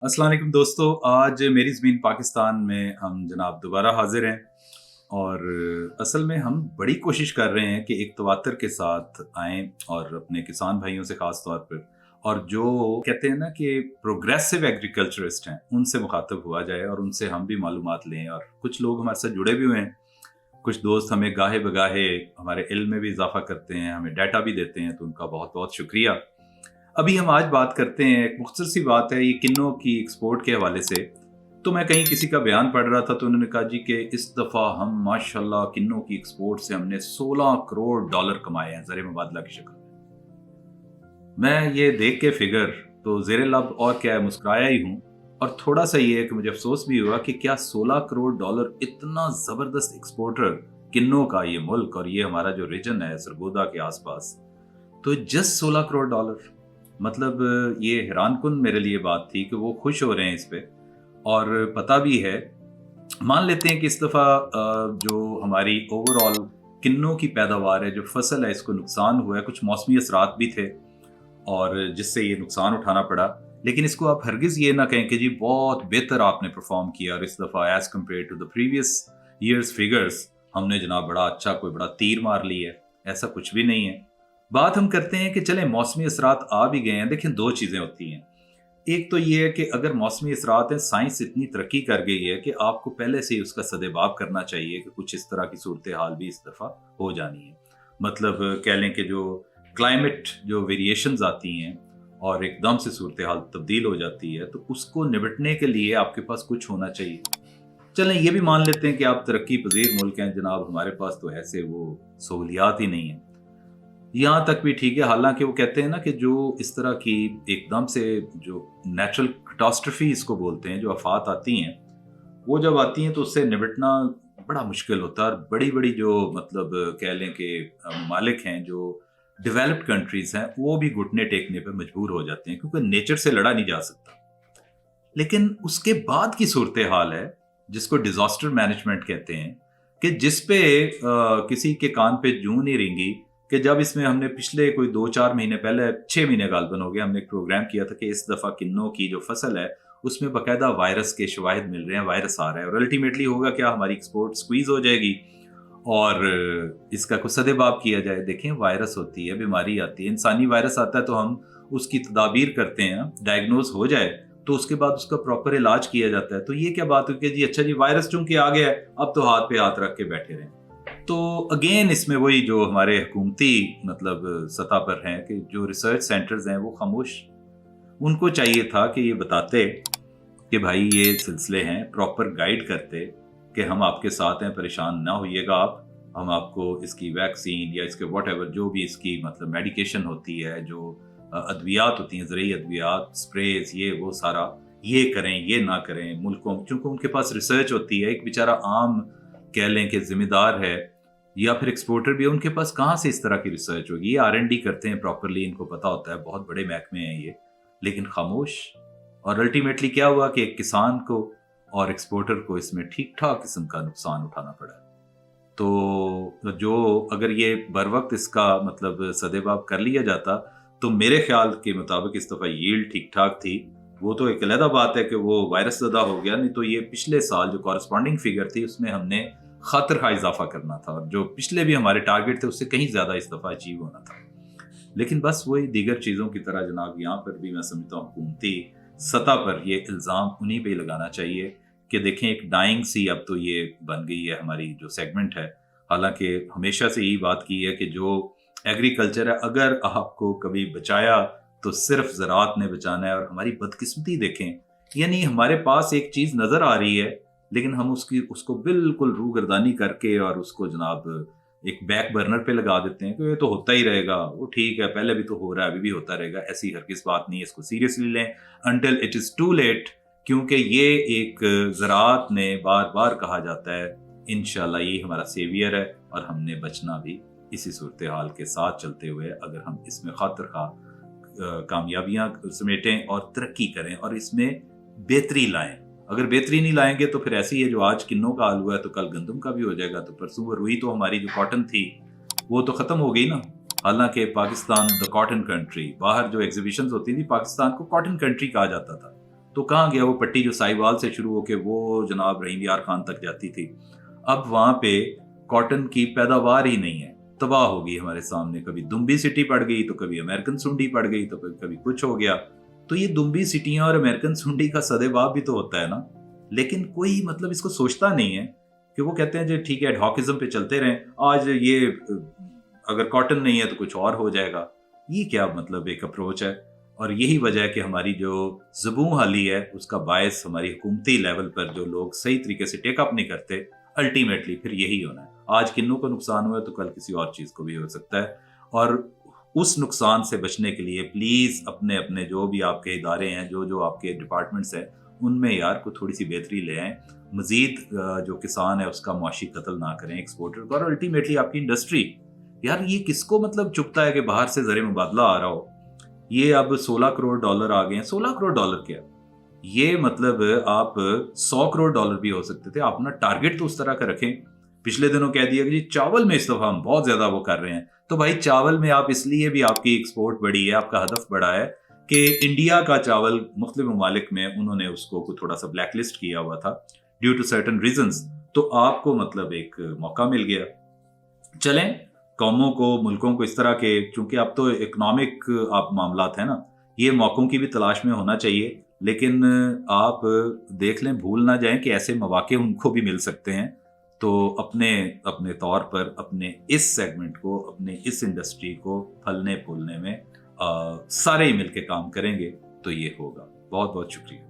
अस्सलाम वालेकुम दोस्तों, आज मेरी ज़मीन पाकिस्तान में हम जनाब दोबारा हाज़िर हैं और असल में हम बड़ी कोशिश कर रहे हैं कि एक तवातर के साथ आएँ और अपने किसान भाइयों से ख़ास तौर पर और जो कहते हैं ना कि प्रोग्रेसिव एग्रीकल्चरिस्ट हैं, उनसे मुख़ातब हुआ जाए और उनसे हम भी मालूमात लें और कुछ लोग हमारे साथ जुड़े भी हुए हैं। कुछ दोस्त हमें गाहे-बगाहे हमारे इल्म में भी इज़ाफ़ा करते हैं, हमें डाटा भी देते हैं, तो उनका बहुत-बहुत शुक्रिया। अभी हम आज बात करते हैं, एक मुख्तसर सी बात है ये किन्नों की एक्सपोर्ट के हवाले से। तो मैं कहीं किसी का बयान पढ़ रहा था तो उन्होंने कहा जी कि इस दफ़ा हम माशाल्लाह किन्नों की एक्सपोर्ट से हमने 16 करोड़ डॉलर कमाए हैं ज़र मुबादला की शक्ल में। मैं ये देख के फिगर तो ज़ेरे लब और क्या है मुस्कुराया ही हूँ और थोड़ा-सा ये है कि मुझे अफ़सोस भी हुआ कि क्या 16 करोड़ डॉलर इतना ज़बरदस्त एक्सपोर्टर किन्नों का ये मुल्क और ये हमारा जो रीजन है सरगोदा के आस-पास, तो जस्ट 16 करोड़ डॉलर मतलब ये हैरानकुन मेरे लिए बात थी कि वो खुश हो रहे हैं इस पे और पता भी है। मान लेते हैं कि इस दफ़ा जो हमारी ओवरऑल किन्नों की पैदावार है, जो फसल है, इसको नुकसान हुआ है, कुछ मौसमी असरात भी थे और जिससे ये नुकसान उठाना पड़ा। लेकिन इसको आप हरगिज़ ये ना कहें कि जी बहुत बेहतर आपने परफ़ॉर्म किया और इस दफ़ा as compare to the previous years figures हमने जनाब बड़ा अच्छा कोई बड़ा तीर मार ली है, ऐसा कुछ भी नहीं है। बात हम करते हैं कि चलें मौसमी असरात आ भी गए हैं। देखें 2 चीज़ें होती हैं। एक तो ये है कि अगर मौसमी असरात हैं, साइंस इतनी तरक्की कर गई है कि आपको पहले से ही उसका सदेबाब करना चाहिए कि कुछ इस तरह की सूरत-ए-हाल भी इस दफ़ा हो जानी है। मतलब कह लें कि जो क्लाइमेट जो वेरिएशंस आती हैं और एकदम से सूरत-ए-हाल तब्दील हो जाती है, तो उसको निपटने के लिए आपके पास कुछ होना चाहिए। चलें ये भी मान लेते हैं कि आप तरक्की पज़ीर मुल्क हैं जनाब, हमारे पास तो ऐसे वो सहूलियात ही नहीं हैं। यहाँ तक भी ठीक है, हालाँकि वो कहते हैं ना कि जो इस तरह की एकदम से जो नेचुरल कैटास्ट्रॉफ़ी इसको बोलते हैं, जो आफ़ात आती हैं, वो जब आती हैं तो उससे निपटना बड़ा मुश्किल होता है और बड़ी-बड़ी जो मतलब कह लें कि ममालिक हैं, जो डेवलप्ड कंट्रीज़ हैं, वो भी घुटने टेकने पे मजबूर हो जाते हैं क्योंकि नेचर से लड़ा नहीं जा सकता। लेकिन उसके बाद की सूरत-ए-हाल है, जिसको डिज़ास्टर मैनेजमेंट कहते हैं, कि जिस पे किसी के कान पे जूं नहीं रेंगी कि जब इसमें हमने पिछले कोई 2-4 महीने पहले 6 महीने गालबन हो गए, हमने एक प्रोग्राम किया था कि इस दफ़ा किन्नों की जो फसल है, उसमें बाकायदा वायरस के शवाहिद मिल रहे हैं, वायरस आ रहा है और अल्टीमेटली होगा क्या, हमारी एक्सपोर्ट स्क्वीज़ हो जाएगी और इसका कुछ सदेबाब किया जाए। देखें वायरस होती है, बीमारी आती है, इंसानी वायरस आता है तो हम उसकी तदाबीर करते हैं, डायग्नोज़ हो जाए तो उसके बाद उसका प्रॉपर इलाज किया जाता है। तो ये क्या बात हुई कि जी अच्छा जी वायरस चूँकि आ गया है, अब तो हाथ पे हाथ रख के बैठे रहें। तो अगेन इसमें वही जो हमारे हुकूमती मतलब सतह पर हैं कि जो रिसर्च सेंटर्स हैं वो खामोश। उनको चाहिए था कि ये बताते कि भाई ये सिलसिले हैं, प्रॉपर गाइड करते कि हम आपके साथ हैं, परेशान ना होइएगा आप। हम आपको इसकी वैक्सीन या इसके व्हाटएवर जो भी इसकी मतलब मेडिकेशन होती है, जो अद्वियात होती हैं, ज़रूरी अद्वियात, स्प्रेज़ ये वो सारा, ये करें, ये ना करें। मुल्कों चूँकि उनके पास रिसर्च होती है, एक बेचारा आम कह लें कि ज़िम्मेदार है या फिर एक्सपोर्टर भी है, उनके पास कहाँ से इस तरह की रिसर्च होगी? ये आर-एन-डी करते हैं प्रॉपरली, इनको पता होता है, बहुत बड़े महकमे हैं ये, लेकिन खामोश। और अल्टीमेटली क्या हुआ कि एक किसान को और एक्सपोर्टर को इसमें ठीक-ठाक किस्म का नुकसान उठाना पड़ा। तो जो अगर ये बरवक़्त इसका मतलब सदेबाब कर लिया जाता, तो मेरे ख़्याल के मुताबिक इस दफ़ा यील्ड ठीक-ठाक थी। वो तो एक अलहदा बात है कि वो वायरस ज़दा हो गया, नहीं तो ये पिछले साल जो कॉरेस्पॉन्डिंग फ़िगर थी, उसमें हमने ख़ातिर ख़्वाह इज़ाफ़ा करना था और जो पिछले भी हमारे टारगेट थे, उससे कहीं ज़्यादा इस दफ़ा अचीव होना था। लेकिन बस वही दीगर चीज़ों की तरह जनाब यहाँ पर भी मैं समझता हूँ हुकूमती सतह पर ये इल्ज़ाम उन्हीं पे ही लगाना चाहिए कि देखें एक डाइंग सी अब तो ये बन गई है हमारी जो सेगमेंट है। हालाँकि हमेशा से यही बात की है कि जो एग्रीकल्चर है, अगर आपको कभी बचाया तो सिर्फ़ ज़राअत ने बचाना है और हमारी बदकिस्मती देखें, यानी हमारे पास एक चीज़ नज़र आ रही है, लेकिन हम उसको बिल्कुल रूगर्दानी करके और उसको जनाब एक बैक बर्नर पे लगा देते हैं कि ये तो होता ही रहेगा, वो ठीक है, पहले भी तो हो रहा है, अभी भी होता रहेगा। ऐसी हरगिज़ बात नहीं है, इसको सीरियसली लें until it is too late, क्योंकि ये एक ज़राअत ने बार-बार कहा जाता है, इंशाअल्लाह ये हमारा सेवियर है और हमने बचना भी इसी सूरत-ए-हाल के साथ चलते हुए, अगर हम इसमें खातिर-ख़्वाह कामयाबियाँ समेटें और तरक्की करें और इसमें बेहतरी लाएँ। अगर बेहतरी नहीं लाएँगे तो फिर ऐसे ही है, जो आज किन्नों का हाल हुआ है तो कल गंदम का भी हो जाएगा, तो परसों वो रुई तो हमारी जो कॉटन थी, वो तो ख़त्म हो गई ना। हालाँकि पाकिस्तान द कॉटन कंट्री, बाहर जो एग्ज़िबिशंस होती थी, पाकिस्तान को कॉटन कंट्री कहा जाता था। تو कहाँ गया वो पट्टी जो साहिवाल से शुरू होके वो जनाब रहीम यार खान तक जाती थी। अब वहाँ पे कॉटन की पैदावार ही नहीं है, तबाह हो गई हमारे सामने। कभी दुम्बी सिटी पड़ गई तो कभी अमेरिकन सुंडी पड़ गई तो कभी कुछ हो गया। तो ये दुम्बी सिटियां और अमेरिकन सुंडी का सदेबाप भी तो होता है ना, लेकिन कोई मतलब इसको सोचता नहीं है कि वो कहते हैं जो ठीक है एडहॉकिज्म पे चलते रहें, आज ये अगर कॉटन नहीं है तो कुछ और हो जाएगा। ये क्या मतलब एक अप्रोच है? और यही वजह है कि हमारी जो ज़ुबूं हाली है उसका बायस हमारी हुकूमती लेवल पर जो लोग सही तरीके से टेकअप नहीं करते, अल्टीमेटली फिर यही होना है। आज किन्नों को नुकसान हुआ है तो कल किसी और चीज़ को भी हो सकता है। और उस नुकसान से बचने के लिए प्लीज़ अपने अपने जो भी आपके इदारे हैं, जो जो आपके डिपार्टमेंट्स हैं, उनमें यार को थोड़ी सी बेहतरी ले आएँ। मज़ीद जो किसान है उसका मुआशी कत्ल ना करें एक्सपोर्टर का। और अल्टीमेटली आपकी इंडस्ट्री, यार ये किसको मतलब चुभता है कि बाहर से ज़र मुबादला आ रहा हो। ये अब $16 करोड़ आ गए हैं। $16 करोड़ क्या, ये मतलब आप $100 करोड़ भी हो सकते थे। आप अपना टारगेट तो उस तरह का रखें। पिछले दिनों कह दिया कि जी चावल में इस दफा हम बहुत ज्यादा वो कर रहे हैं, तो भाई चावल में आप इसलिए भी आपकी एक्सपोर्ट बढ़ी है, आपका हदफ बढ़ा है कि इंडिया का चावल मुख्तलिफ ममालिक में उन्होंने उसको थोड़ा सा ब्लैक लिस्ट किया हुआ था ड्यू टू सर्टन रीजंस। तो आपको मतलब एक मौका मिल गया। चलें, कौमों को, मुल्कों को इस तरह के, चूंकि अब तो इकोनॉमिक आप मामलात हैं ना, ये मौकों की भी तलाश में होना चाहिए। लेकिन आप देख लें, भूल ना जाएं कि ऐसे मौके उनको भी मिल सकते हैं। तो अपने अपने तौर पर अपने इस सेगमेंट को, अपने इस इंडस्ट्री को फलने फूलने में सारे ही मिलके काम करेंगे तो ये होगा। बहुत बहुत शुक्रिया।